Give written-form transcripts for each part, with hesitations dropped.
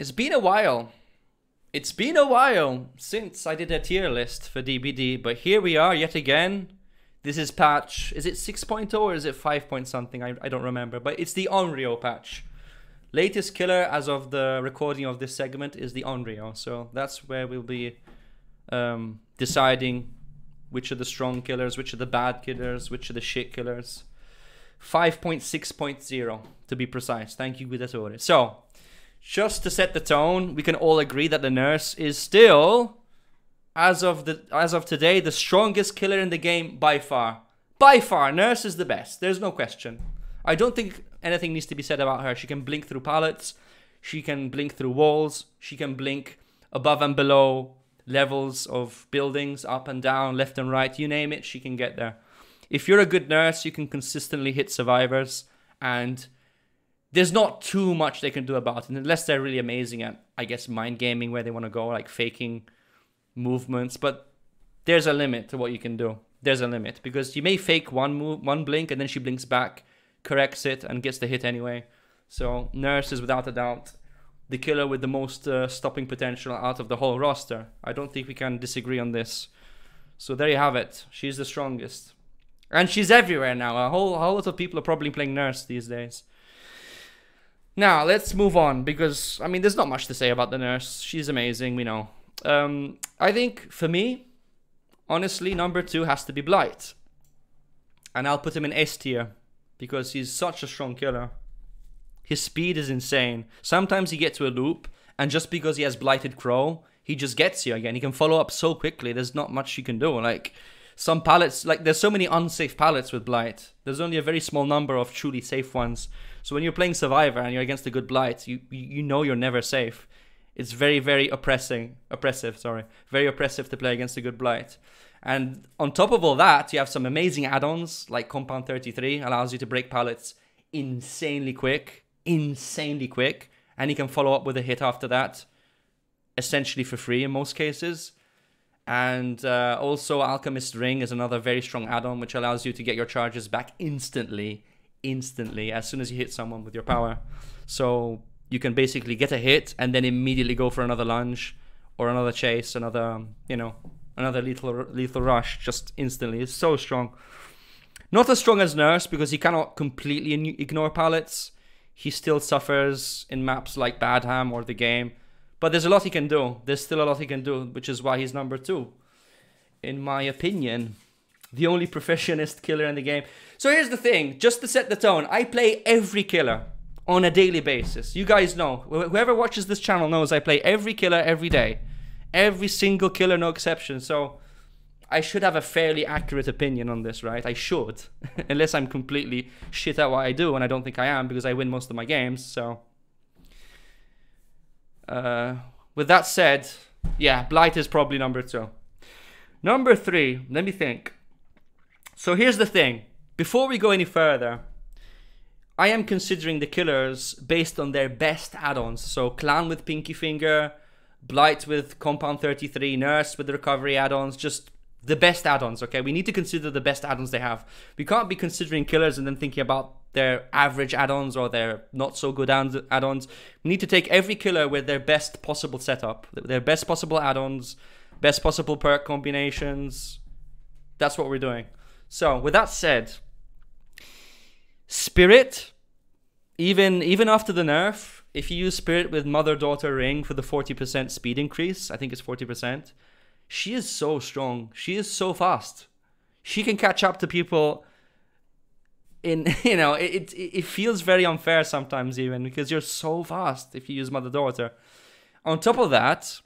It's been a while. It's been a while since I did a tier list for DbD, but here we are yet again. This is patch, is it 6.0 or is it 5 point something? I don't remember, but it's the Onryo patch. Latest killer as of the recording of this segment is the Onryo, so that's where we'll be deciding which are the strong killers, which are the bad killers, which are the shit killers. 5.6.0 to be precise. Thank you, Guidatore. So, just to set the tone, we can all agree that the nurse is still, as of today, the strongest killer in the game by far. By far, nurse is the best. There's no question. I don't think anything needs to be said about her. She can blink through pallets. She can blink through walls. She can blink above and below levels of buildings, up and down, left and right, you name it, she can get there. If you're a good nurse, you can consistently hit survivors, and there's not too much they can do about it, unless they're really amazing at, I guess, mind gaming where they want to go, like faking movements, but there's a limit to what you can do. There's a limit, because you may fake one blink, and then she blinks back, corrects it, and gets the hit anyway. So, nurse is without a doubt the killer with the most stopping potential out of the whole roster. I don't think we can disagree on this. So there you have it. She's the strongest. And she's everywhere now. A whole lot of people are probably playing nurse these days. Now, let's move on, because, I mean, there's not much to say about the nurse. She's amazing, we know. I think, for me, honestly, number 2 has to be Blight. And I'll put him in S tier, because he's such a strong killer. His speed is insane. Sometimes you get to a loop, and just because he has Blighted Crow, he just gets you again. He can follow up so quickly, there's not much you can do. Like, some pallets, like, there's so many unsafe pallets with Blight. There's only a very small number of truly safe ones. So when you're playing Survivor and you're against a good Blight, you know you're never safe. It's very, very oppressive, very oppressive to play against a good Blight. And on top of all that, you have some amazing add-ons, like Compound 33, allows you to break pallets insanely quick, and he can follow up with a hit after that, essentially for free in most cases. And also Alchemist Ring is another very strong add-on, which allows you to get your charges back instantly, as soon as you hit someone with your power. So you can basically get a hit and then immediately go for another lunge or another chase, another lethal rush, just instantly. It's so strong. Not as strong as Nurse, because he cannot completely ignore pallets. He still suffers in maps like Badham or the game. But there's a lot he can do. There's still a lot he can do, which is why he's number 2. In my opinion, the only professionist killer in the game. So here's the thing, just to set the tone, I play every killer on a daily basis. You guys know, whoever watches this channel knows I play every killer every day. Every single killer, no exception. So I should have a fairly accurate opinion on this, right? I should. Unless I'm completely shit at what I do, and I don't think I am, because I win most of my games, so. With that said, yeah, Blight is probably number 2. Number 3, let me think. So here's the thing. Before we go any further, I am considering the killers based on their best add-ons. So Clown with Pinky Finger, Blight with Compound 33, Nurse with the Recovery add-ons, just the best add-ons, okay? We need to consider the best add-ons they have. We can't be considering killers and then thinking about their average add-ons or their not so good add-ons. We need to take every killer with their best possible setup, their best possible add-ons, best possible perk combinations. That's what we're doing. So, with that said, Spirit, even after the nerf, if you use Spirit with Mother-Daughter Ring for the 40% speed increase, I think it's 40%, she is so strong. She is so fast. She can catch up to people in, you know, it feels very unfair sometimes even, because you're so fast if you use Mother-Daughter. On top of that,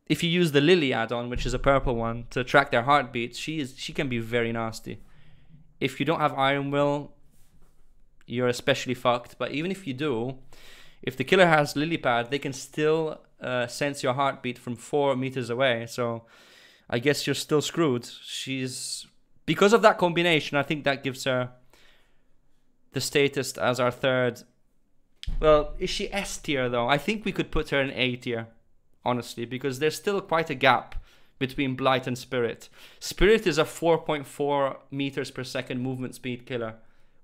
if you use the Lily add-on, which is a purple one, to track their heartbeats, she can be very nasty. If you don't have Iron Will, you're especially fucked. But even if you do, if the killer has Lily Pad, they can still sense your heartbeat from 4 meters away. So I guess you're still screwed. Because of that combination, I think that gives her the status as our 3rd. Well, is she S tier though? I think we could put her in A tier, honestly, because there's still quite a gap between Blight and Spirit. Spirit is a 4.4 meters per second movement speed killer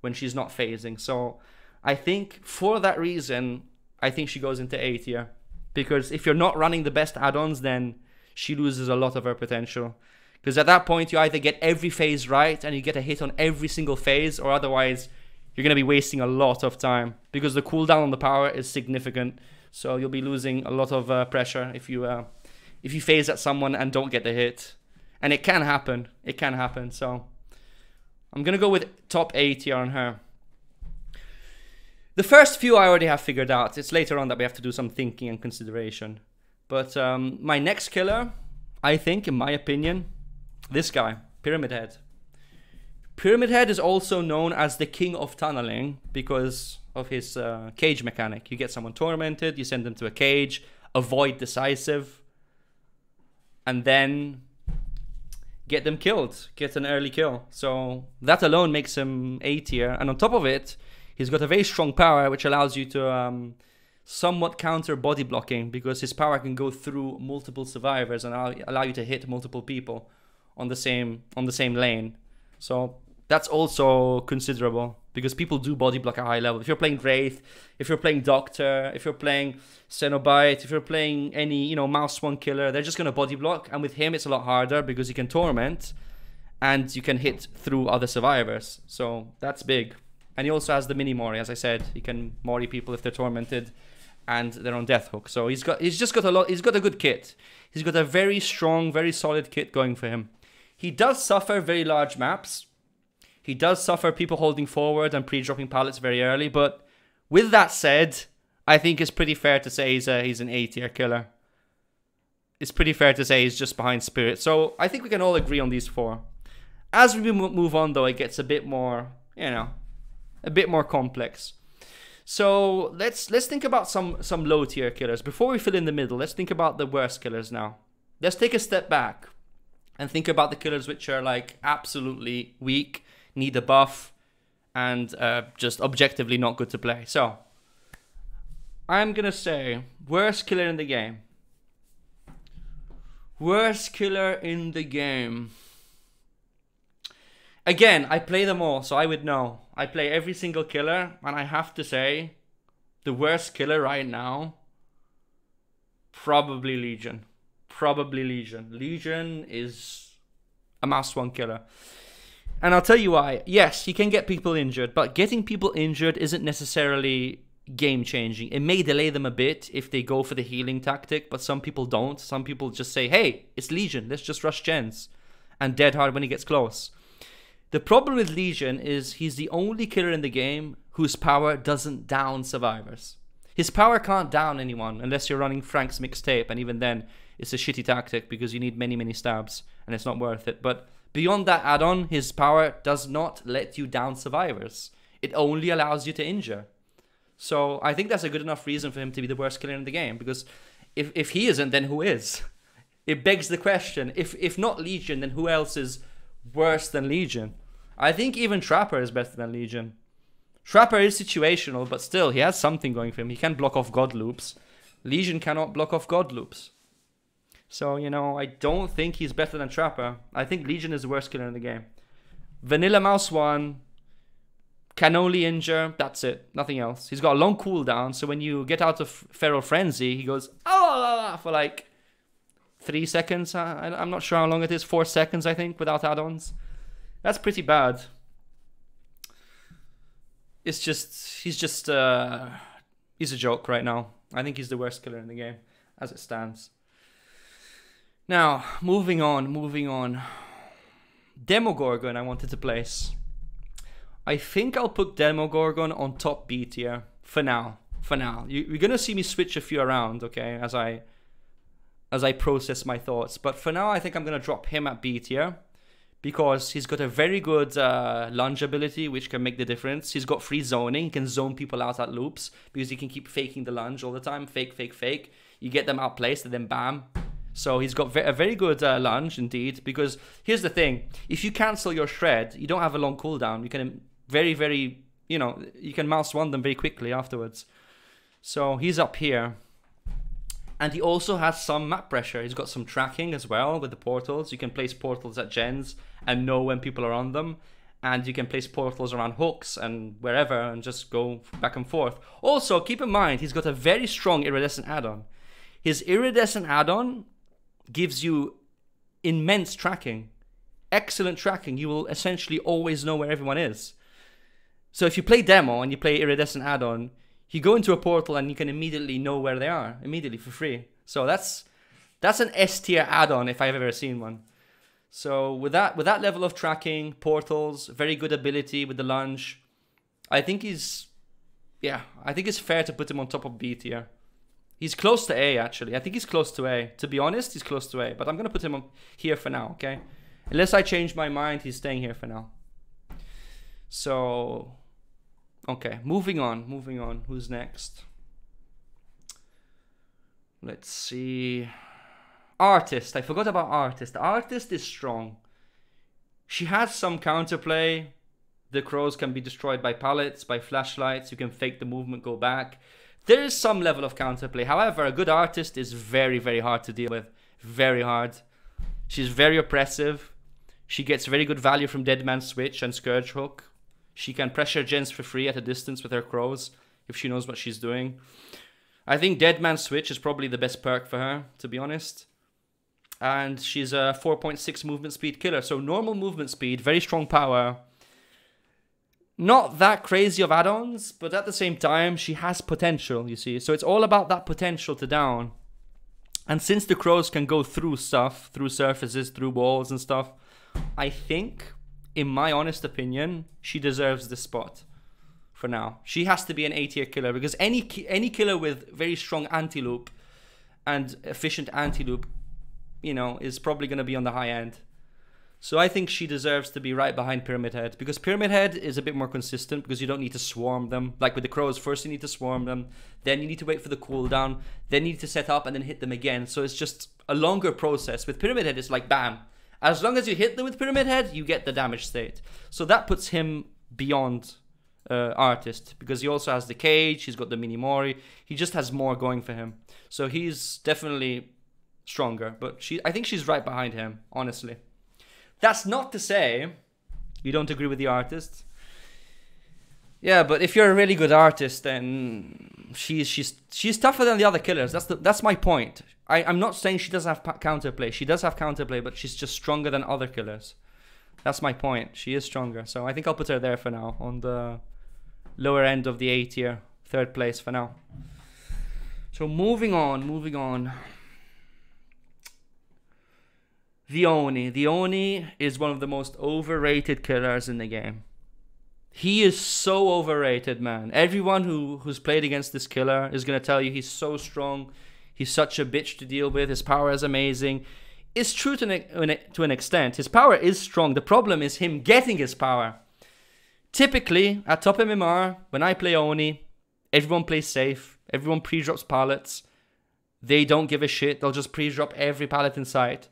when she's not phasing. So I think for that reason, I think she goes into A tier. Because if you're not running the best add-ons, then she loses a lot of her potential. Because at that point, you either get every phase right and you get a hit on every single phase, or otherwise you're going to be wasting a lot of time. Because the cooldown on the power is significant. So you'll be losing a lot of pressure if you phase at someone and don't get the hit. And it can happen. It can happen. So I'm going to go with top 8 here on her. The first few I already have figured out. It's later on that we have to do some thinking and consideration. But my next killer, I think, in my opinion, this guy, Pyramid Head. Pyramid Head is also known as the King of Tunneling because of his cage mechanic. You get someone tormented, you send them to a cage, avoid decisive, and then get them killed, get an early kill. So that alone makes him A tier. And on top of it, he's got a very strong power which allows you to somewhat counter body blocking, because his power can go through multiple survivors and allow you to hit multiple people on the same lane. So that's also considerable, because people do body block at high level. If you're playing Wraith, if you're playing Doctor, if you're playing Cenobite, if you're playing any, you know, Mouse 1 killer, they're just going to body block. And with him, it's a lot harder because he can torment and you can hit through other survivors. So that's big. And he also has the mini Mori, as I said. He can Mori people if they're tormented and they're on death hook. So he's got a good kit. He's got a very strong, very solid kit going for him. He does suffer very large maps. He does suffer people holding forward and pre-dropping pallets very early, but with that said, I think it's pretty fair to say he's an A tier killer. It's pretty fair to say he's just behind Spirit. So I think we can all agree on these 4. As we move on, though, it gets a bit more, you know, a bit more complex. So let's think about some low tier killers. Before we fill in the middle, let's think about the worst killers now. Let's take a step back and think about the killers which are like absolutely weak, need a buff, and just objectively not good to play. So I'm gonna say worst killer in the game. Worst killer in the game. Again, I play them all, so I would know. I play every single killer, and I have to say, the worst killer right now, probably Legion. Probably Legion. Legion is a Mouse 1 killer. And I'll tell you why. Yes, he can get people injured, but getting people injured isn't necessarily game-changing. It may delay them a bit if they go for the healing tactic, but some people don't. Some people just say, hey, it's Legion, let's just rush gens, and dead hard when he gets close. The problem with Legion is he's the only killer in the game whose power doesn't down survivors. His power can't down anyone unless you're running Frank's mixtape, and even then, it's a shitty tactic because you need many, many stabs, and it's not worth it. But beyond that add-on, his power does not let you down survivors. It only allows you to injure. So I think that's a good enough reason for him to be the worst killer in the game, because if he isn't, then who is? It begs the question, if not Legion, then who else is worse than Legion? I think even Trapper is better than Legion. Trapper is situational, but still, he has something going for him. He can block off God loops. Legion cannot block off God loops. So, you know, I don't think he's better than Trapper. I think Legion is the worst killer in the game. Vanilla Mouse 1 can only injure, that's it, nothing else. He's got a long cooldown, so when you get out of Feral Frenzy, he goes, oh, for like 3 seconds. I'm not sure how long it is, 4 seconds, I think, without add-ons. That's pretty bad. It's just, he's a joke right now. I think he's the worst killer in the game, as it stands. Now, moving on. Demogorgon I wanted to place. I think I'll put Demogorgon on top B tier for now. You're gonna see me switch a few around, okay, as I process my thoughts. But for now, I think I'm gonna drop him at B tier, because he's got a very good lunge ability, which can make the difference. He's got free zoning. He can zone people out at loops, because he can keep faking the lunge all the time. Fake. You get them outplaced, and then bam. So he's got a very good lunge, indeed, because here's the thing. If you cancel your shred, you don't have a long cooldown. You can you can mouse 1 them very quickly afterwards. So he's up here. And he also has some map pressure. He's got some tracking as well with the portals. You can place portals at gens and know when people are on them. And you can place portals around hooks and wherever and just go back and forth. Also, keep in mind, he's got a very strong iridescent add-on. His iridescent add-on gives you immense tracking. Excellent tracking. You will essentially always know where everyone is. So if you play Demo and you play iridescent add-on, you go into a portal and you can immediately know where they are, immediately for free. So that's an S tier add-on if I've ever seen one. So with that level of tracking, portals, very good ability with the lunge, I think it's fair to put him on top of B tier. He's close to A, actually. I think he's close to A. To be honest, he's close to A. But I'm going to put him on here for now, okay? Unless I change my mind, he's staying here for now. So, okay. Moving on. Who's next? Let's see. Artist. I forgot about Artist. Artist is strong. She has some counterplay. The crows can be destroyed by pallets, by flashlights. You can fake the movement, go back. There is some level of counterplay. However, a good artist is very, very hard to deal with. Very hard. She's very oppressive. She gets very good value from Dead Man's Switch and Scourge Hook. She can pressure gens for free at a distance with her crows if she knows what she's doing. I think Dead Man's Switch is probably the best perk for her, to be honest. And she's a 4.6 movement speed killer. So normal movement speed, very strong power. Not that crazy of add-ons, but at the same time, she has potential, you see. So it's all about that potential to down. And since the crows can go through stuff, through surfaces, through walls and stuff, I think, in my honest opinion, she deserves this spot for now. She has to be an A tier killer because any killer with very strong anti-loop and efficient anti-loop, you know, is probably going to be on the high end. So I think she deserves to be right behind Pyramid Head because Pyramid Head is a bit more consistent because you don't need to swarm them. Like with the crows, first you need to swarm them, then you need to wait for the cooldown, then you need to set up and then hit them again. So it's just a longer process. With Pyramid Head, it's like bam. As long as you hit them with Pyramid Head, you get the damage state. So that puts him beyond Artist because he also has the cage, he's got the Minimori, he just has more going for him. So he's definitely stronger, but I think she's right behind him, honestly. That's not to say you don't agree with the artist. Yeah, but if you're a really good artist, then she's tougher than the other killers. That's my point. I'm not saying she doesn't have counterplay. She does have counterplay, but she's just stronger than other killers. That's my point. She is stronger. So I think I'll put her there for now, on the lower end of the A tier, third place for now. So moving on. The Oni. The Oni is one of the most overrated killers in the game. He is so overrated, man. Everyone who's played against this killer is going to tell you he's so strong. He's such a bitch to deal with. His power is amazing. It's true to an extent. His power is strong. The problem is him getting his power. Typically, at top MMR, when I play Oni, everyone plays safe. Everyone pre-drops pallets. They don't give a shit. They'll just pre-drop every pallet in sight.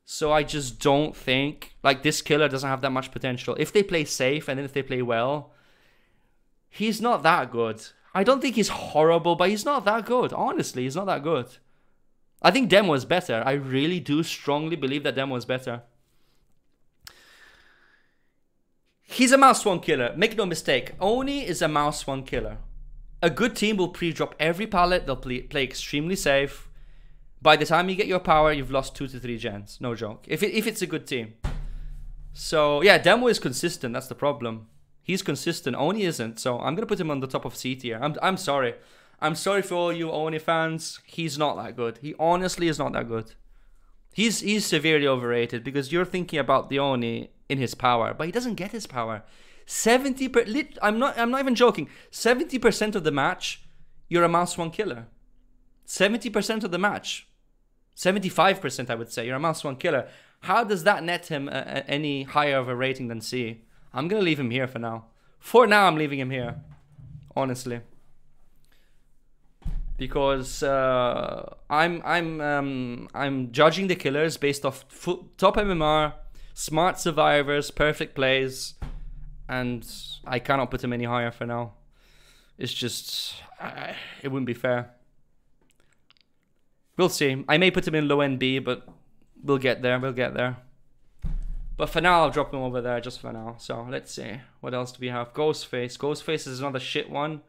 So I just don't think, like, this killer doesn't have that much potential. If they play safe and then if they play well, he's not that good. I don't think he's horrible, but he's not that good. Honestly, he's not that good. I think Demo is better. I really do strongly believe that Demo is better. He's a mouse one killer. Make no mistake. Oni is a mouse one killer. A good team will pre-drop every pallet. They'll play extremely safe. By the time you get your power, you've lost 2 to 3 gens. No joke. If it's a good team. So, yeah, Demo is consistent. That's the problem. He's consistent. Oni isn't. So, I'm going to put him on the top of C tier. I'm sorry. I'm sorry for all you Oni fans. He's not that good. He honestly is not that good. He's severely overrated because you're thinking about the Oni in his power. But he doesn't get his power. 70%... I'm not even joking. 70% of the match, you're a mouse one killer. 70% of the match. 75%, I would say. You're a mouse one killer. How does that net him any higher of a rating than C? I'm going to leave him here for now. For now, I'm leaving him here. Honestly. Because I'm judging the killers based off top MMR, smart survivors, perfect plays. And I cannot put him any higher for now. It's just... it wouldn't be fair. We'll see. I may put him in low end B, but we'll get there. We'll get there. But for now, I'll drop him over there just for now. So let's see. What else do we have? Ghostface. Ghostface is another shit one.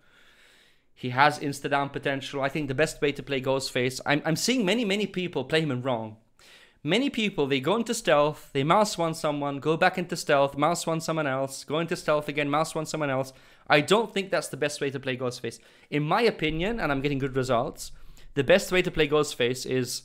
He has insta-down potential. I think the best way to play Ghostface... I'm seeing many people play him wrong. Many people, they go into stealth, they mouse one someone, go back into stealth, mouse one someone else, go into stealth again, mouse one someone else. I don't think that's the best way to play Ghostface. In my opinion, and I'm getting good results, the best way to play Ghostface is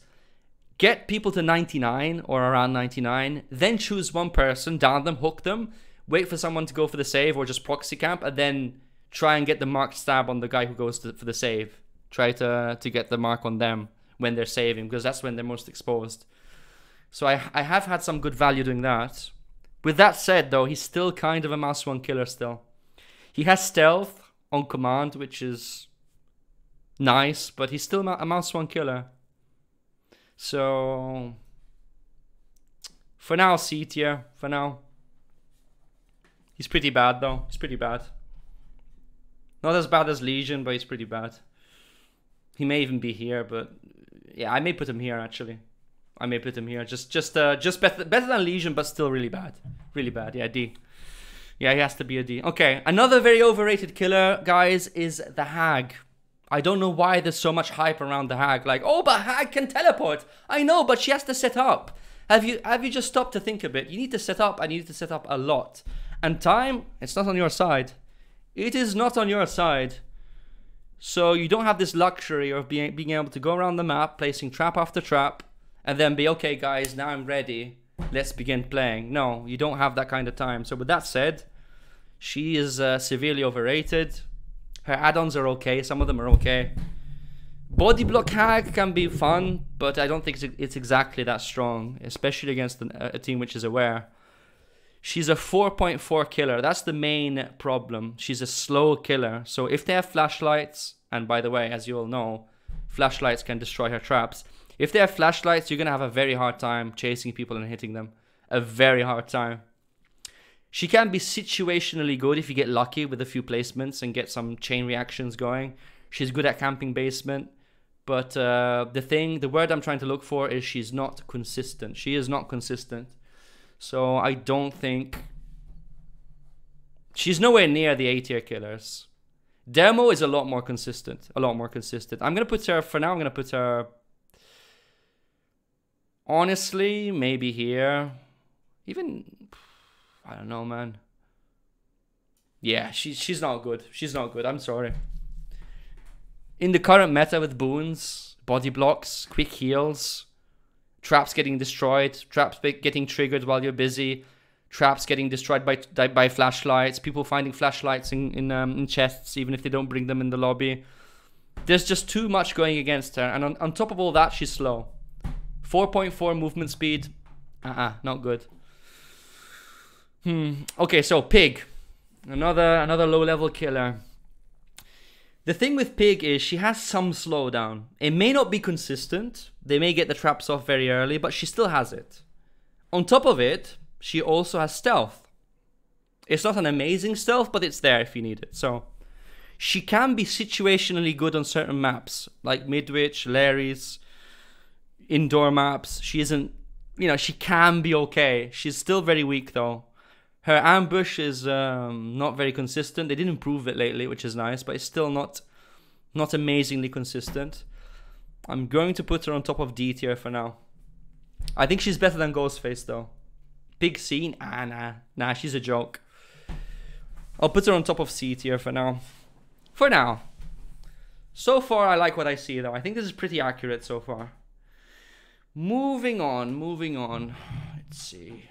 get people to 99 or around 99, then choose one person, down them, hook them, wait for someone to go for the save or just proxy camp, and then try and get the marked stab on the guy who goes for the save. Try to get the mark on them when they're saving, because that's when they're most exposed. So I have had some good value doing that. With that said, though, he's still kind of a mouse one killer still. He has stealth on command, which is nice, but he's still a mouse one killer. So for now, C tier. For now, he's pretty bad though. He's pretty bad. Not as bad as Legion, but he's pretty bad. He may even be here, but yeah, I may put him here actually. I may put him here. Just better than Legion, but still really bad. Really bad. Yeah, D. Yeah, he has to be a D. Okay, another very overrated killer, guys, is the Hag. I don't know why there's so much hype around the Hag. Like, oh, but Hag can teleport. I know, but she has to set up. Have you just stopped to think a bit? You need to set up, and you need to set up a lot. And time, it's not on your side. It is not on your side. So you don't have this luxury of being able to go around the map, placing trap after trap, and then be, okay, guys, now I'm ready. Let's begin playing. No, you don't have that kind of time. So with that said, she is severely overrated. Her add-ons are okay. Some of them are okay. Body block Hag can be fun, but I don't think it's exactly that strong, especially against a team which is aware. She's a 4.4 killer. That's the main problem. She's a slow killer. So if they have flashlights, and by the way, as you all know, flashlights can destroy her traps. If they have flashlights, you're going to have a very hard time chasing people and hitting them. A very hard time. She can be situationally good if you get lucky with a few placements and get some chain reactions going. She's good at camping basement. But the word I'm trying to look for is she's not consistent. She is not consistent. So I don't think... She's nowhere near the A tier killers. Demo is a lot more consistent. A lot more consistent. I'm going to put her, for now, I'm going to put her... Honestly, maybe here. Even... I don't know, man. Yeah, she's not good. She's not good. I'm sorry. In the current meta with boons, body blocks, quick heals, traps getting destroyed, traps getting triggered while you're busy, traps getting destroyed by flashlights, people finding flashlights in chests even if they don't bring them in the lobby. There's just too much going against her, and on top of all that, she's slow. 4.4 movement speed. Not good. Okay, so Pig. Another low-level killer. The thing with Pig is she has some slowdown. It may not be consistent. They may get the traps off very early, but she still has it. On top of it, she also has stealth. It's not an amazing stealth, but it's there if you need it. So she can be situationally good on certain maps, like Midwich, Larry's, indoor maps. She isn't, she can be okay. She's still very weak though. Her ambush is not very consistent. They did improve it lately, which is nice, but it's still not amazingly consistent. I'm going to put her on top of D tier for now. I think she's better than Ghostface though. Big C? Nah, she's a joke. I'll put her on top of C tier for now. For now. So far, I like what I see though. I think this is pretty accurate so far. Moving on. Let's see.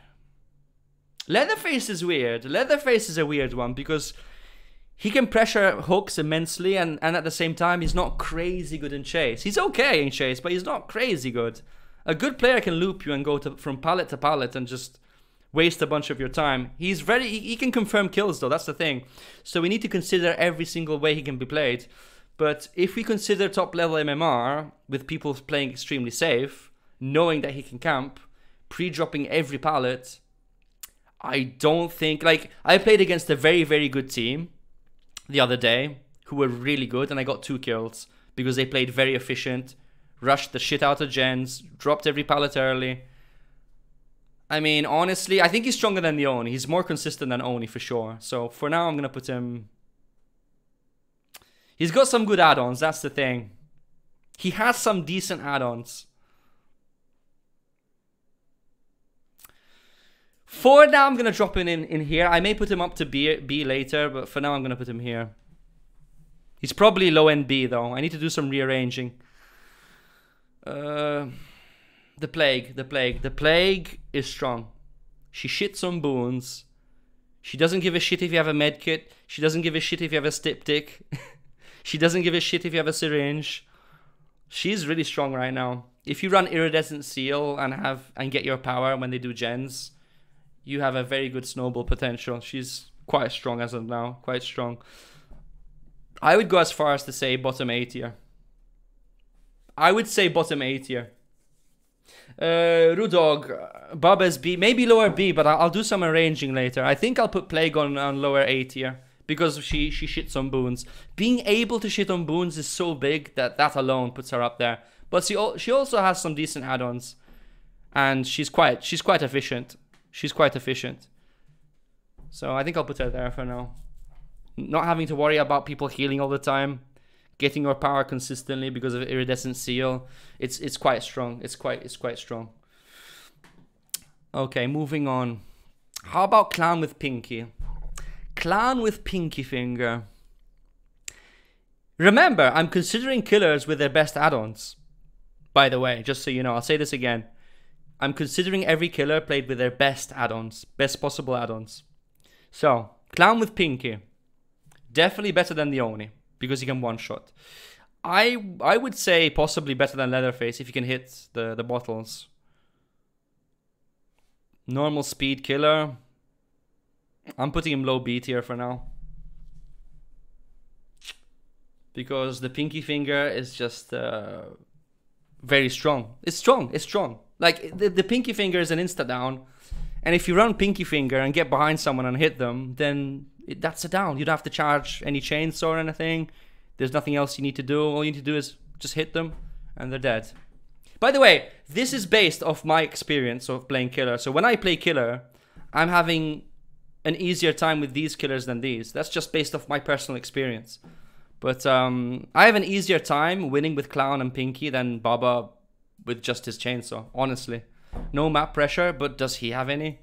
Leatherface is weird. Leatherface is a weird one because he can pressure hooks immensely and at the same time he's not crazy good in chase. He's okay in chase, but he's not crazy good. A good player can loop you and go from pallet to pallet and just waste a bunch of your time. He can confirm kills though, that's the thing. So we need to consider every single way he can be played. But if we consider top level MMR with people playing extremely safe, knowing that he can camp, pre-dropping every pallet, I don't think, I played against a very, very good team the other day who were really good, and I got 2 kills because they played very efficient, rushed the shit out of gens, dropped every pallet early. I mean, honestly, I think he's stronger than the Oni. He's more consistent than Oni for sure. So for now, I'm going to put him... He's got some good add-ons, that's the thing. He has some decent add-ons. For now, I'm going to drop him in here. I may put him up to B later, but for now, I'm going to put him here. He's probably low-end B, though. I need to do some rearranging. The Plague. The Plague is strong. She shits on boons. She doesn't give a shit if you have a medkit. She doesn't give a shit if you have a styptic. She doesn't give a shit if you have a syringe. She's really strong right now. If you run Iridescent Seal and get your power when they do gens, you have a very good snowball potential. She's quite strong as of now. Quite strong. I would go as far as to say bottom A tier. I would say bottom A tier. Rudog, Baba's B, maybe lower B, but I'll do some arranging later. I think I'll put Plague on lower A tier because she shits on boons. Being able to shit on boons is so big that alone puts her up there. But she also has some decent add-ons, and she's quite efficient. She's quite efficient. So I think I'll put her there for now. Not having to worry about people healing all the time. Getting your power consistently because of Iridescent Seal. It's quite strong. It's quite strong. Okay, moving on. How about Clown with Pinky? Clown with Pinky Finger. Remember, I'm considering killers with their best add-ons. By the way, just so you know, I'll say this again. I'm considering every killer played with their best add-ons. Best possible add-ons. So, Clown with Pinky. Definitely better than the Oni, because he can one-shot. I would say possibly better than Leatherface if you can hit the bottles. Normal speed killer. I'm putting him low B tier for now. Because the Pinky Finger is just very strong. It's strong. Like, the Pinky Finger is an insta-down. And if you run Pinky Finger and get behind someone and hit them, then that's a down. You don't have to charge any chainsaw or anything. There's nothing else you need to do. All you need to do is just hit them and they're dead. By the way, this is based off my experience of playing killer. So when I play killer, I'm having an easier time with these killers than these. That's just based off my personal experience. But I have an easier time winning with Clown and Pinky than Baba with just his chainsaw, honestly. No map pressure, but does he have any?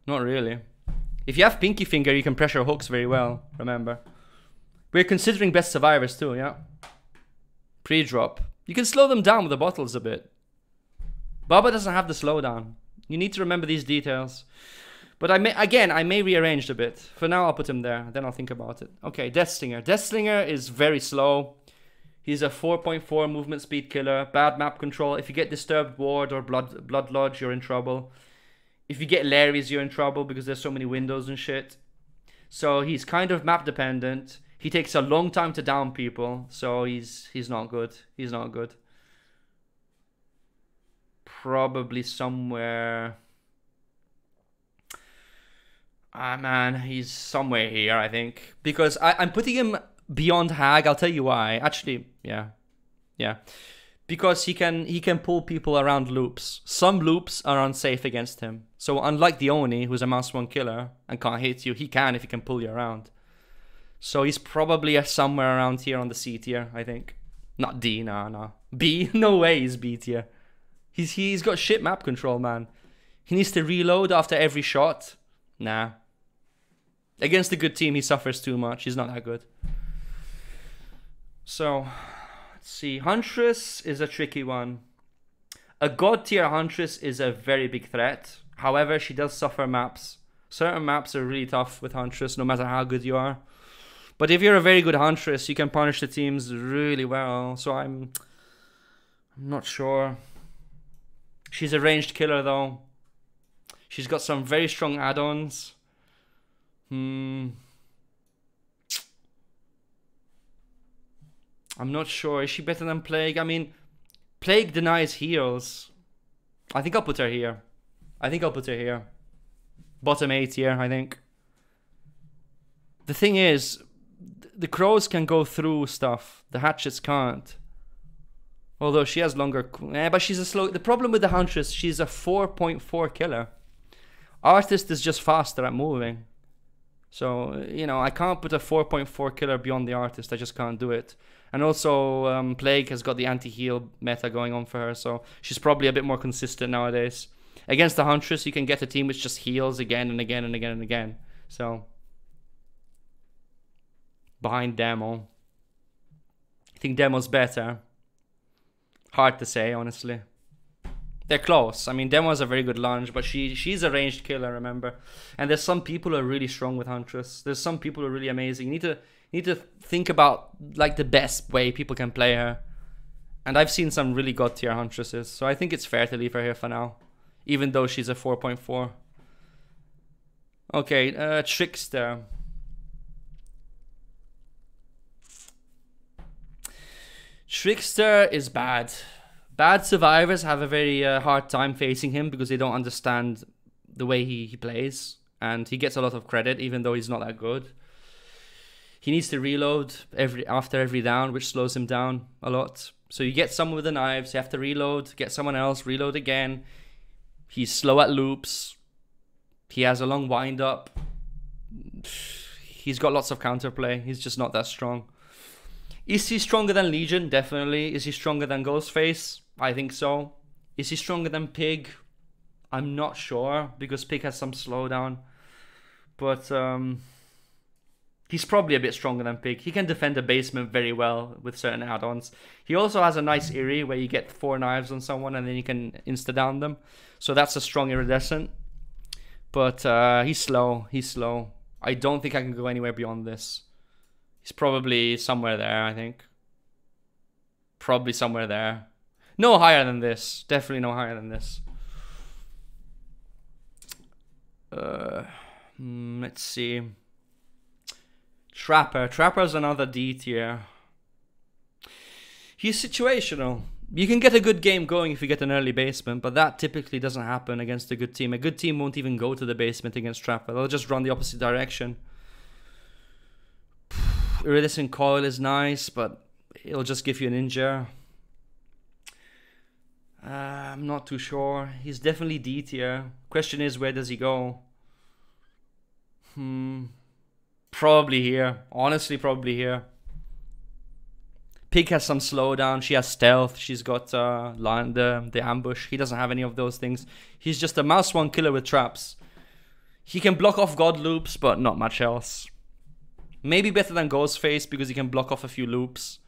Not really. If you have Pinky Finger, you can pressure hooks very well, remember. We're considering best survivors too, yeah? Pre-drop. You can slow them down with the bottles a bit. Baba doesn't have the slowdown. You need to remember these details. But I may rearrange a bit. For now, I'll put him there. Then I'll think about it. Okay, Deathstinger. Deathstinger is very slow. He's a 4.4 movement speed killer. Bad map control. If you get Disturbed Ward or Blood Lodge, you're in trouble. If you get Larry's, you're in trouble because there's so many windows and shit. So he's kind of map dependent. He takes a long time to down people. So he's not good. He's not good. Probably somewhere... man, he's somewhere here, I think. Because I'm putting him beyond Hag. I'll tell you why. Actually, yeah. Because he can pull people around loops. Some loops are unsafe against him. So unlike the Oni, who's a mouse one killer and can't hit you, he can if he can pull you around. So he's probably somewhere around here on the C tier, I think. Not D, no. B? No way he's B tier. He's got shit map control, man. He needs to reload after every shot. Nah. Against a good team, he suffers too much. He's not that good. So, let's see. Huntress is a tricky one. A god tier Huntress is a very big threat. However, she does suffer maps. Certain maps are really tough with Huntress, no matter how good you are. But if you're a very good Huntress, you can punish the teams really well. So I'm not sure. She's a ranged killer, though. She's got some very strong add-ons. I'm not sure. Is she better than Plague? I mean, Plague denies heals. I think I'll put her here. Bottom 8 tier, I think. The thing is, the crows can go through stuff. The hatchets can't. Although she has longer... but she's a slow... The problem with the Huntress, she's a 4.4 killer. Artist is just faster at moving. So, you know, I can't put a 4.4 killer beyond the artist. I just can't do it. And also, Plague has got the anti-heal meta going on for her, so she's probably a bit more consistent nowadays. Against the Huntress, you can get a team which just heals again and again and again and again. So, behind Demo. I think Demo's better. Hard to say, honestly. They're close. I mean, Demo has a very good lunge, but she's a ranged killer, remember. And there's some people who are really strong with Huntress. There's some people who are really amazing. You need to think about like the best way people can play her. And I've seen some really god tier Huntresses, so I think it's fair to leave her here for now, even though she's a 4.4. Okay, Trickster. Trickster is bad. Bad survivors have a very hard time facing him because they don't understand the way he plays. And he gets a lot of credit even though he's not that good. He needs to reload after every down, which slows him down a lot. So you get someone with the knives, you have to reload, get someone else, reload again. He's slow at loops. He has a long wind up. He's got lots of counterplay. He's just not that strong. Is he stronger than Legion? Definitely. Is he stronger than Ghostface? I think so. Is he stronger than Pig? I'm not sure, because Pig has some slowdown. But he's probably a bit stronger than Pig. He can defend the basement very well with certain add-ons. He also has a nice Eerie where you get 4 knives on someone and then you can insta-down them. So that's a strong iridescent. But he's slow. He's slow. I don't think I can go anywhere beyond this. He's probably somewhere there, I think. Probably somewhere there. No higher than this. Definitely no higher than this. Let's see. Trapper. Trapper's another D tier. He's situational. You can get a good game going if you get an early basement, but that typically doesn't happen against a good team. A good team won't even go to the basement against Trapper. They'll just run the opposite direction. Iridescent Coil is nice, but it'll just give you an injure. I'm not too sure. He's definitely D tier. Question is, where does he go? Probably here. Honestly, probably here. Pig has some slowdown. She has stealth. She's got the ambush. He doesn't have any of those things. He's just a mouse one killer with traps. He can block off god loops, but not much else. Maybe better than Ghostface because he can block off a few loops,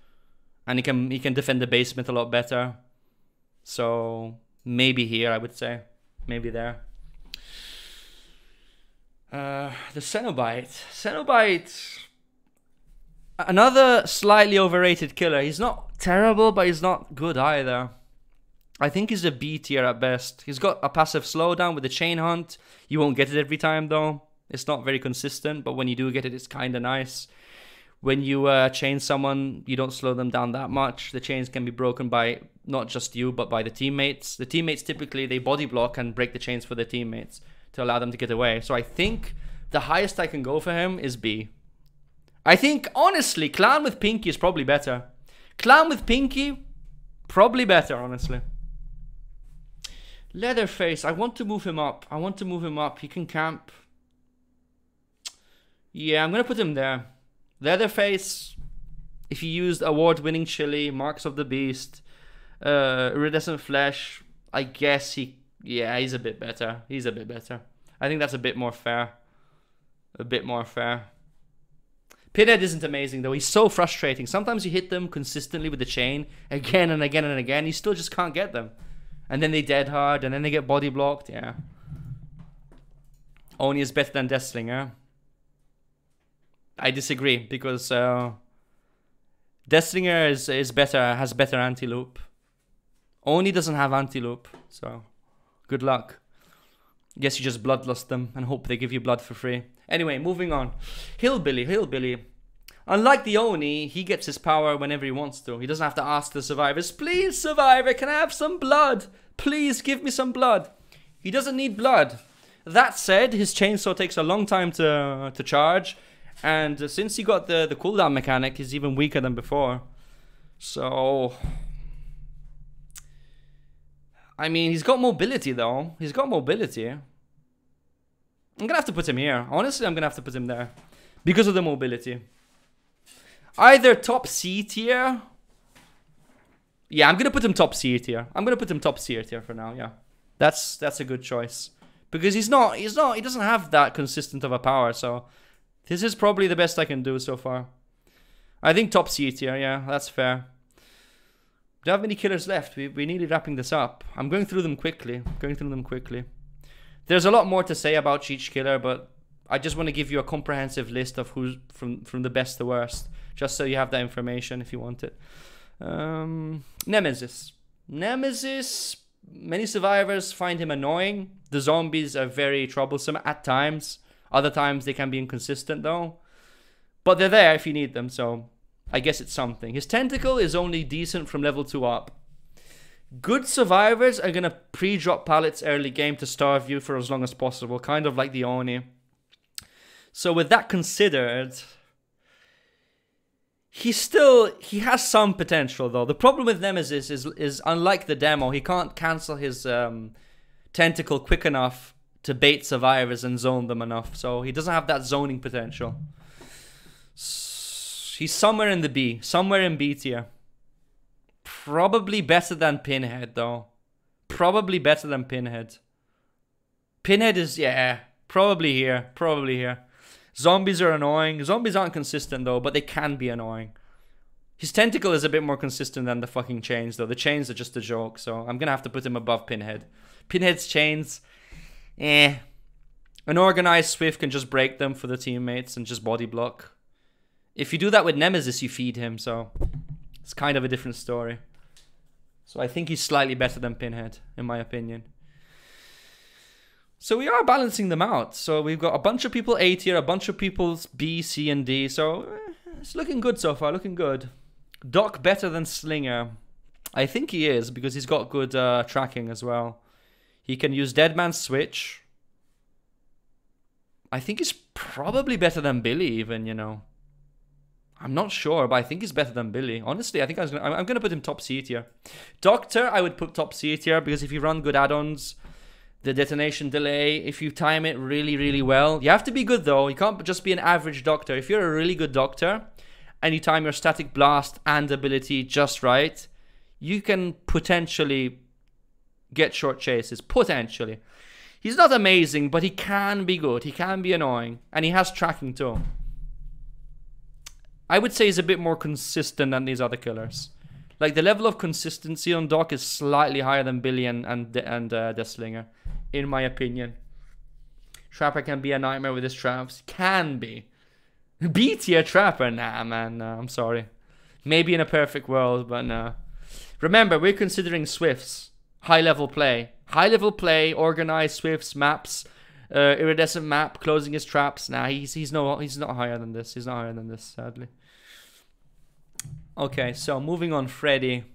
and he can defend the basement a lot better. So maybe here, I would say. Maybe there. The Cenobite. Cenobite, another slightly overrated killer. He's not terrible, but he's not good either. I think he's a B tier at best. He's got a passive slowdown with the chain hunt. You won't get it every time though. It's not very consistent, but when you do get it, it's kind of nice. When you chain someone, you don't slow them down that much. The chains can be broken by not just you, but by the teammates. The teammates typically, they body block and break the chains for their teammates to allow them to get away. So I think the highest I can go for him is B. I think, honestly, Clown with Pinky is probably better. Clown with Pinky, probably better, honestly. Leatherface, I want to move him up. I want to move him up. He can camp. Yeah, I'm going to put him there. Leatherface, if you used award-winning chili, Marks of the Beast, Iridescent Flesh, I guess he's a bit better. He's a bit better. I think that's a bit more fair. A bit more fair. Pinhead isn't amazing though. He's so frustrating. Sometimes you hit them consistently with the chain again and again and again. You still just can't get them. And then they dead hard and then they get body blocked. Yeah. Oni is better than Deathstinger. I disagree because Deathstinger is better, has better anti-loop. Oni doesn't have anti-loop, so good luck. Guess you just bloodlust them and hope they give you blood for free. Anyway, moving on. Hillbilly. Unlike the Oni, he gets his power whenever he wants to. He doesn't have to ask the survivors, please survivor, can I have some blood? Please give me some blood. He doesn't need blood. That said, his chainsaw takes a long time to charge. And since he got the cooldown mechanic, he's even weaker than before. So, I mean, he's got mobility though. He's got mobility. I'm gonna have to put him here. Honestly, I'm gonna have to put him there. Because of the mobility. Either top C tier. Yeah, I'm gonna put him top C tier. I'm gonna put him top C tier for now, yeah. That's a good choice. Because he doesn't have that consistent of a power, so this is probably the best I can do so far. I think top C tier, yeah, that's fair. We don't have many killers left. We needed wrapping this up. I'm going through them quickly. There's a lot more to say about each killer, but I just want to give you a comprehensive list of who's from the best to worst, just so you have that information if you want it. Nemesis. Many survivors find him annoying. The zombies are very troublesome at times. Other times they can be inconsistent though. But they're there if you need them, so I guess it's something. His tentacle is only decent from level 2 up. Good survivors are going to pre-drop pallets early game to starve you for as long as possible, kind of like the Oni. So with that considered, he has some potential though. The problem with Nemesis is unlike the demo, he can't cancel his tentacle quick enough to bait survivors and zone them enough. So he doesn't have that zoning potential. He's somewhere in the B, somewhere in B tier. Probably better than Pinhead though. Probably better than Pinhead. Pinhead is, yeah, probably here. Zombies are annoying. Zombies aren't consistent though, but they can be annoying. His tentacle is a bit more consistent than the fucking chains though. The chains are just a joke, so I'm gonna have to put him above Pinhead. Pinhead's chains, An organized Swift can just break them for the teammates and just body block. If you do that with Nemesis, you feed him, so it's kind of a different story. So I think he's slightly better than Pinhead, in my opinion. So we are balancing them out. So we've got a bunch of people A tier, a bunch of people B, C, and D. So it's looking good so far, looking good. Doc better than Slinger. I think he is, because he's got good tracking as well. He can use Deadman's Switch. I think he's probably better than Billy even, you know. I'm not sure, but I think he's better than Billy. Honestly, I think I'm gonna put him top C tier. Doctor, I would put top C tier, because if you run good add-ons, the detonation delay, if you time it really, really well. You have to be good though. You can't just be an average doctor. If you're a really good doctor and you time your static blast and ability just right, you can potentially get short chases. Potentially. He's not amazing, but he can be good. He can be annoying. And he has tracking too. I would say he's a bit more consistent than these other killers. Like, the level of consistency on Doc is slightly higher than Billy and Deathstinger, in my opinion. Trapper can be a nightmare with his traps. Can be. B tier Trapper? Nah, man, nah, I'm sorry. Maybe in a perfect world, but nah. Remember, we're considering Swifts. High-level play. High-level play, organized Swifts, maps, iridescent map, closing his traps. Nah, he's not higher than this. He's not higher than this, sadly. Okay, so moving on, Freddy.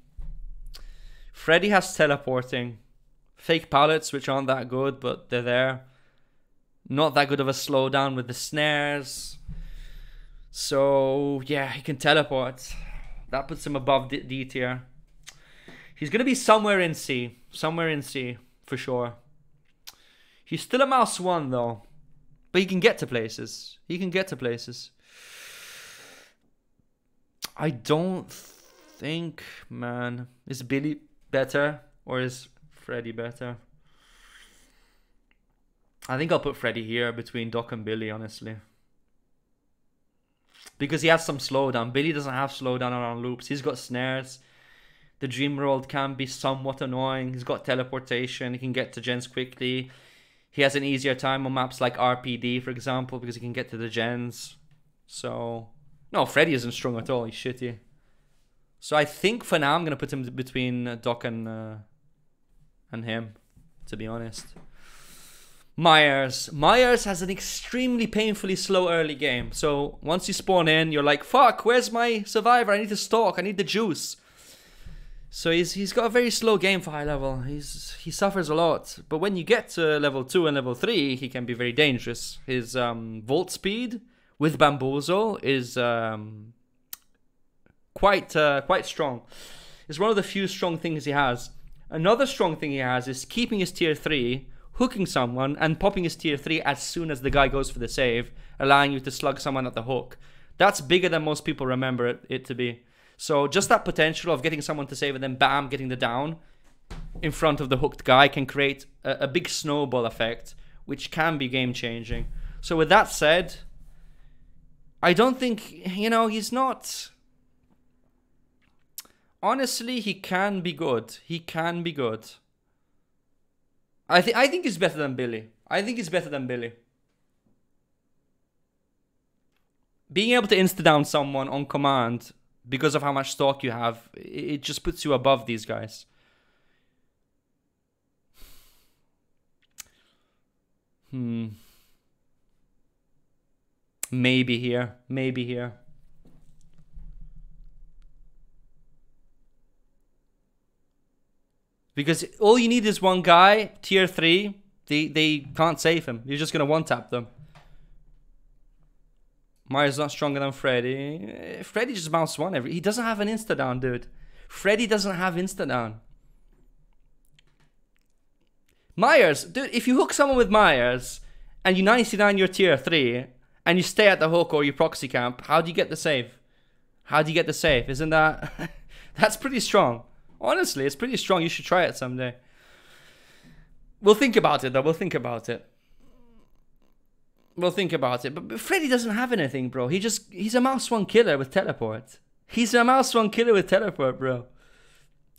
Freddy has teleporting. Fake pallets, which aren't that good, but they're there. Not that good of a slowdown with the snares. So, yeah, he can teleport. That puts him above D tier. He's going to be somewhere in C. Somewhere in C, for sure. He's still a mouse 1, though. But he can get to places. He can get to places. I don't think, man. Is Billy better or is Freddy better? I think I'll put Freddy here between Doc and Billy, honestly. Because he has some slowdown. Billy doesn't have slowdown around loops. He's got snares. The Dream World can be somewhat annoying. He's got teleportation. He can get to gens quickly. He has an easier time on maps like RPD, for example, because he can get to the gens. So... no, Freddy isn't strong at all. He's shitty. So I think for now I'm going to put him between Doc and him, to be honest. Myers. Myers has an extremely painfully slow early game. So once you spawn in, you're like, fuck, where's my survivor? I need to stalk. I need the juice. So he's got a very slow game for high level. He suffers a lot. But when you get to level 2 and level 3, he can be very dangerous. His vault speed with Bamboozle is quite strong. It's one of the few strong things he has. Another strong thing he has is keeping his tier 3 hooking someone and popping his tier 3 as soon as the guy goes for the save, allowing you to slug someone at the hook. That's bigger than most people remember it to be. So just that potential of getting someone to save and then bam, getting the down in front of the hooked guy can create a big snowball effect, which can be game changing. So with that said, I don't think, you know, he's not... Honestly, he can be good. He can be good. I think he's better than Billy. I think he's better than Billy. Being able to insta-down someone on command because of how much stock you have, it just puts you above these guys. Maybe here. Maybe here. Because all you need is one guy, tier 3. They can't save him. You're just going to one-tap them. Myers not stronger than Freddy. Freddy just bounced one every... He doesn't have an insta-down, dude. Freddy doesn't have insta-down. Myers, dude, if you hook someone with Myers and you 99 your tier 3 and you stay at the hook or you proxy camp, how do you get the save? How do you get the save? Isn't that... That's pretty strong. Honestly, it's pretty strong. You should try it someday. We'll think about it, though. We'll think about it. We'll think about it. But Freddy doesn't have anything, bro. He's a mouse 1 killer with teleport. He's a mouse 1 killer with teleport, bro.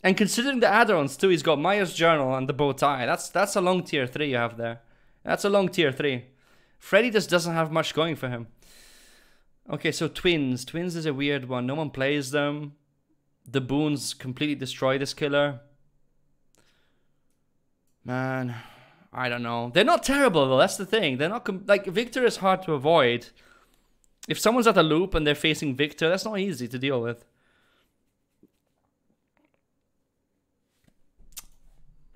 And considering the add-ons, too, he's got Myers Journal and the bow tie. That's a long tier 3 you have there. That's a long tier 3. Freddy just doesn't have much going for him. Okay, so Twins. Twins is a weird one. No one plays them. The boons completely destroy this killer. Man, I don't know. They're not terrible, though. That's the thing. They're not... like, Victor is hard to avoid. If someone's at a loop and they're facing Victor, that's not easy to deal with.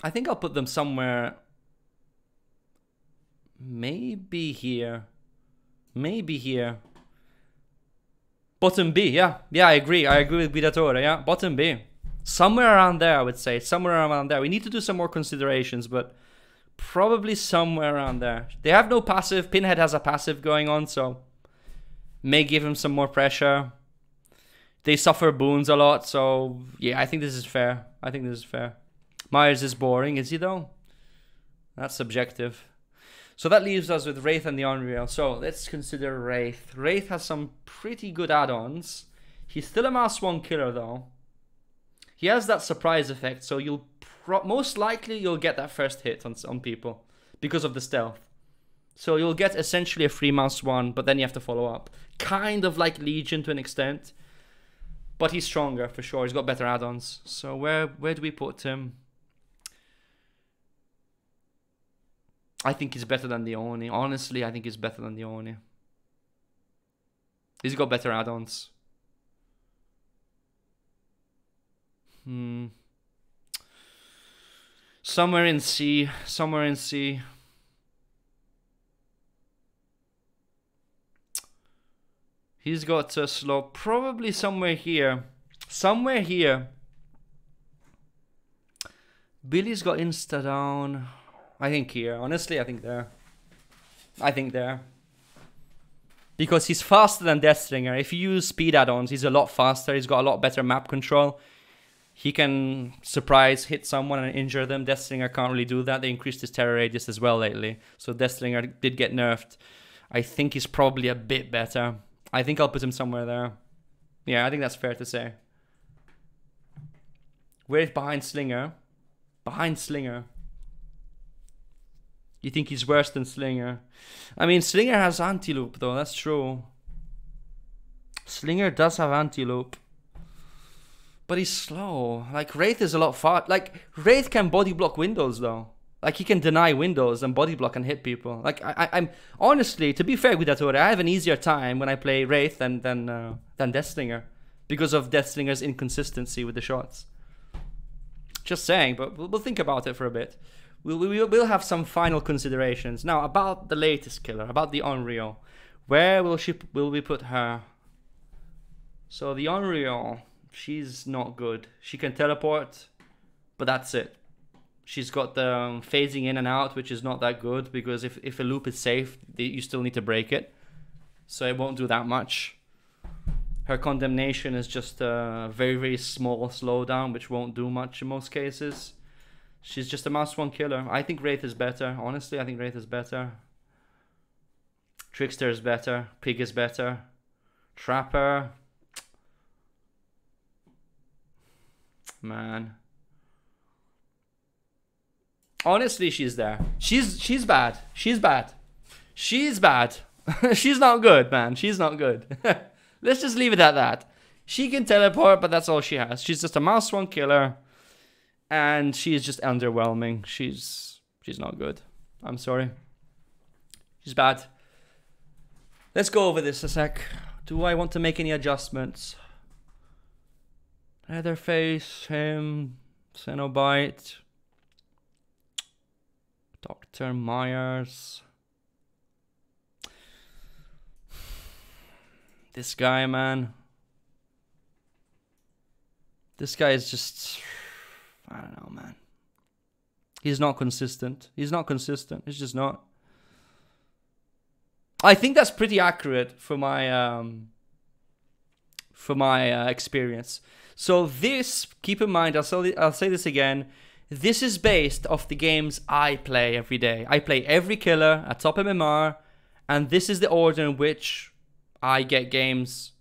I think I'll put them somewhere... maybe here. Maybe here. Bottom B, yeah. Yeah, I agree. I agree with Bidatore, yeah. Bottom B. Somewhere around there, I would say. Somewhere around there. We need to do some more considerations, but probably somewhere around there. They have no passive. Pinhead has a passive going on, so may give him some more pressure. They suffer boons a lot, so yeah, I think this is fair. I think this is fair. Myers is boring, is he though? That's subjective. So that leaves us with Wraith and the Onryo. So let's consider Wraith. Wraith has some pretty good add-ons. He's still a mouse 1 killer though. He has that surprise effect, so you'll most likely you'll get that first hit on people because of the stealth. So you'll get essentially a free mouse 1, but then you have to follow up. Kind of like Legion to an extent. But he's stronger for sure. He's got better add-ons. So where do we put him? I think he's better than the Oni. Honestly, I think he's better than the Oni. He's got better add-ons. Somewhere in C. Somewhere in C. He's got a slow. Probably somewhere here. Somewhere here. Billy's got insta down. I think here. Honestly, I think there. I think there. Because he's faster than Deathstinger. If you use speed add-ons, he's a lot faster. He's got a lot better map control. He can surprise hit someone and injure them. Deathstinger can't really do that. They increased his terror radius as well lately. So Deathstinger did get nerfed. I think he's probably a bit better. I think I'll put him somewhere there. Yeah, I think that's fair to say. Where's behind Slinger? Behind Slinger. You think he's worse than Slinger? I mean, Slinger has anti-loop though, that's true. Slinger does have anti-loop. But he's slow. Like, Wraith is a lot far. Like, Wraith can body block windows though. Like, he can deny windows and body block and hit people. Like, I'm honestly, to be fair with Bidatore, I have an easier time when I play Wraith than Deathstinger. Because of Deathslinger's inconsistency with the shots. Just saying, but we'll think about it for a bit. We'll have some final considerations. Now, about the latest killer, about the Onryo. Where will we put her? So, the Onryo, she's not good. She can teleport, but that's it. She's got the phasing in and out, which is not that good, because if a loop is safe, you still need to break it. So it won't do that much. Her condemnation is just a very, very small slowdown, which won't do much in most cases. She's just a -1 killer. I think Wraith is better. Honestly, I think Wraith is better. Trickster is better. Pig is better. Trapper. Man. Honestly, she's there. She's bad. She's bad. She's bad. She's not good, man. She's not good. Let's just leave it at that. She can teleport, but that's all she has. She's just a -1 killer. And she's just underwhelming. She's not good. I'm sorry. She's bad. Let's go over this a sec. Do I want to make any adjustments? Leatherface, him, Cenobite, Dr. Myers. This guy, man. This guy is just... I don't know, man. He's not consistent. He's not consistent. He's just not. I think that's pretty accurate for my experience. So this, keep in mind, I'll say this again. This is based off the games I play every day. I play every killer at top MMR, and this is the order in which I get games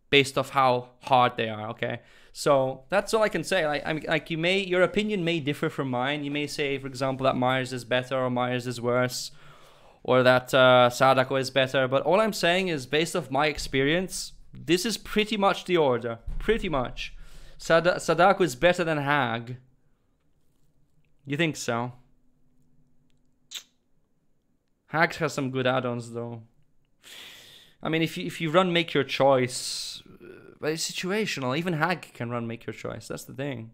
based off how hard they are. Okay. So that's all I can say. Like your opinion may differ from mine. You may say, for example, that Myers is better or Myers is worse, or that Sadako is better. But all I'm saying is, based off my experience, this is pretty much the order. Pretty much. Sadako is better than Hag. You think so? Hag has some good add-ons though. I mean, if you run Make Your Choice, but it's situational. Even Hag can run Make Your Choice. That's the thing.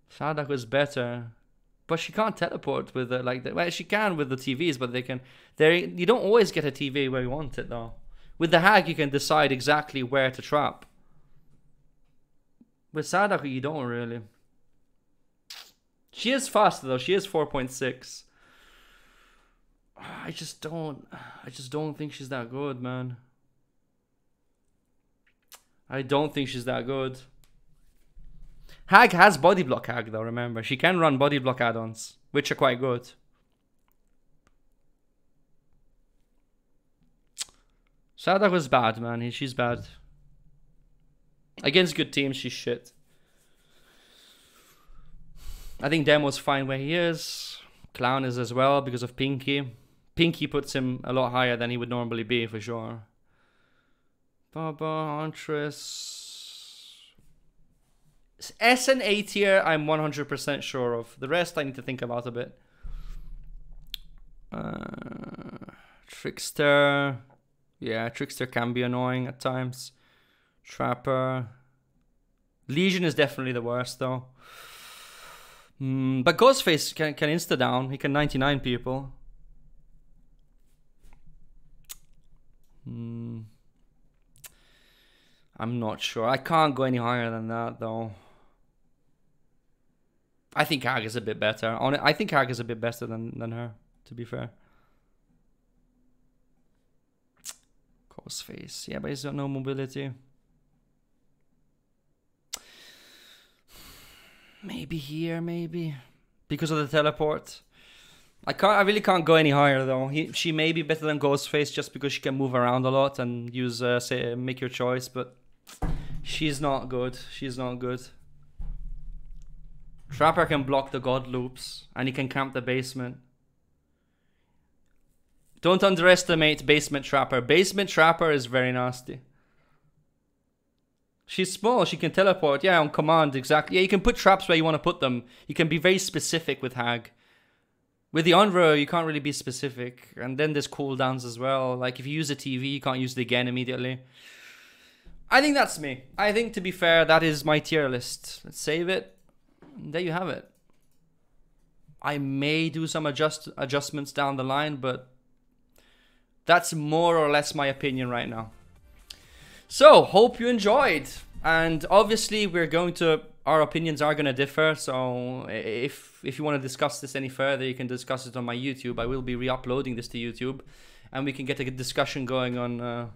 Sadako is better, but she can't teleport with it like that. Well, she can with the TVs, but they can. You don't always get a TV where you want it though. With the Hag, you can decide exactly where to trap. With Sadako, you don't really. She is faster though. She is 4.6. I just don't think she's that good, man. I don't think she's that good. Hag has body block Hag though, remember. She can run body block add-ons, which are quite good. Sadako's bad, man. She's bad. Against good teams, she's shit. I think Demo's fine where he is. Clown is as well because of Pinky. Pinky puts him a lot higher than he would normally be, for sure. Baba, Huntress. S and A tier, I'm 100% sure of. The rest I need to think about a bit. Trickster. Yeah, Trickster can be annoying at times. Trapper. Legion is definitely the worst, though. But Ghostface can insta down. He can 99 people. I'm not sure. I can't go any higher than that, though. I think Hag is a bit better. I think Hag is a bit better than her, to be fair. Ghostface. Yeah, but he's got no mobility. Maybe here, maybe. Because of the teleport. I really can't go any higher though. She may be better than Ghostface just because she can move around a lot and use say Make Your Choice, but she's not good. She's not good. Trapper can block the God loops and he can camp the basement. Don't underestimate Basement Trapper. Basement Trapper is very nasty. She's small, she can teleport, yeah, on command, exactly. Yeah, you can put traps where you want to put them. You can be very specific with Hag. With the Onryo, you can't really be specific. And then there's cooldowns as well. Like, if you use a TV, you can't use it again immediately. I think that's me. I think, to be fair, that is my tier list. Let's save it. And there you have it. I may do some adjustments down the line, but that's more or less my opinion right now. So, hope you enjoyed. And obviously our opinions are gonna differ, so if you want to discuss this any further, you can discuss it on my YouTube. I will be re-uploading this to YouTube, and we can get a good discussion going on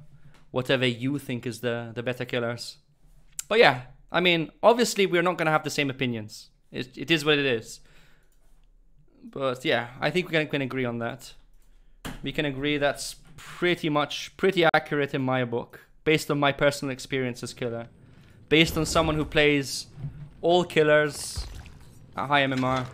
whatever you think is the better killers. But yeah, I mean, obviously we're not gonna have the same opinions. It is what it is. But yeah, I think we can agree on that. We can agree that's pretty accurate in my book, based on my personal experience as killer. Based on someone who plays all killers at high MMR.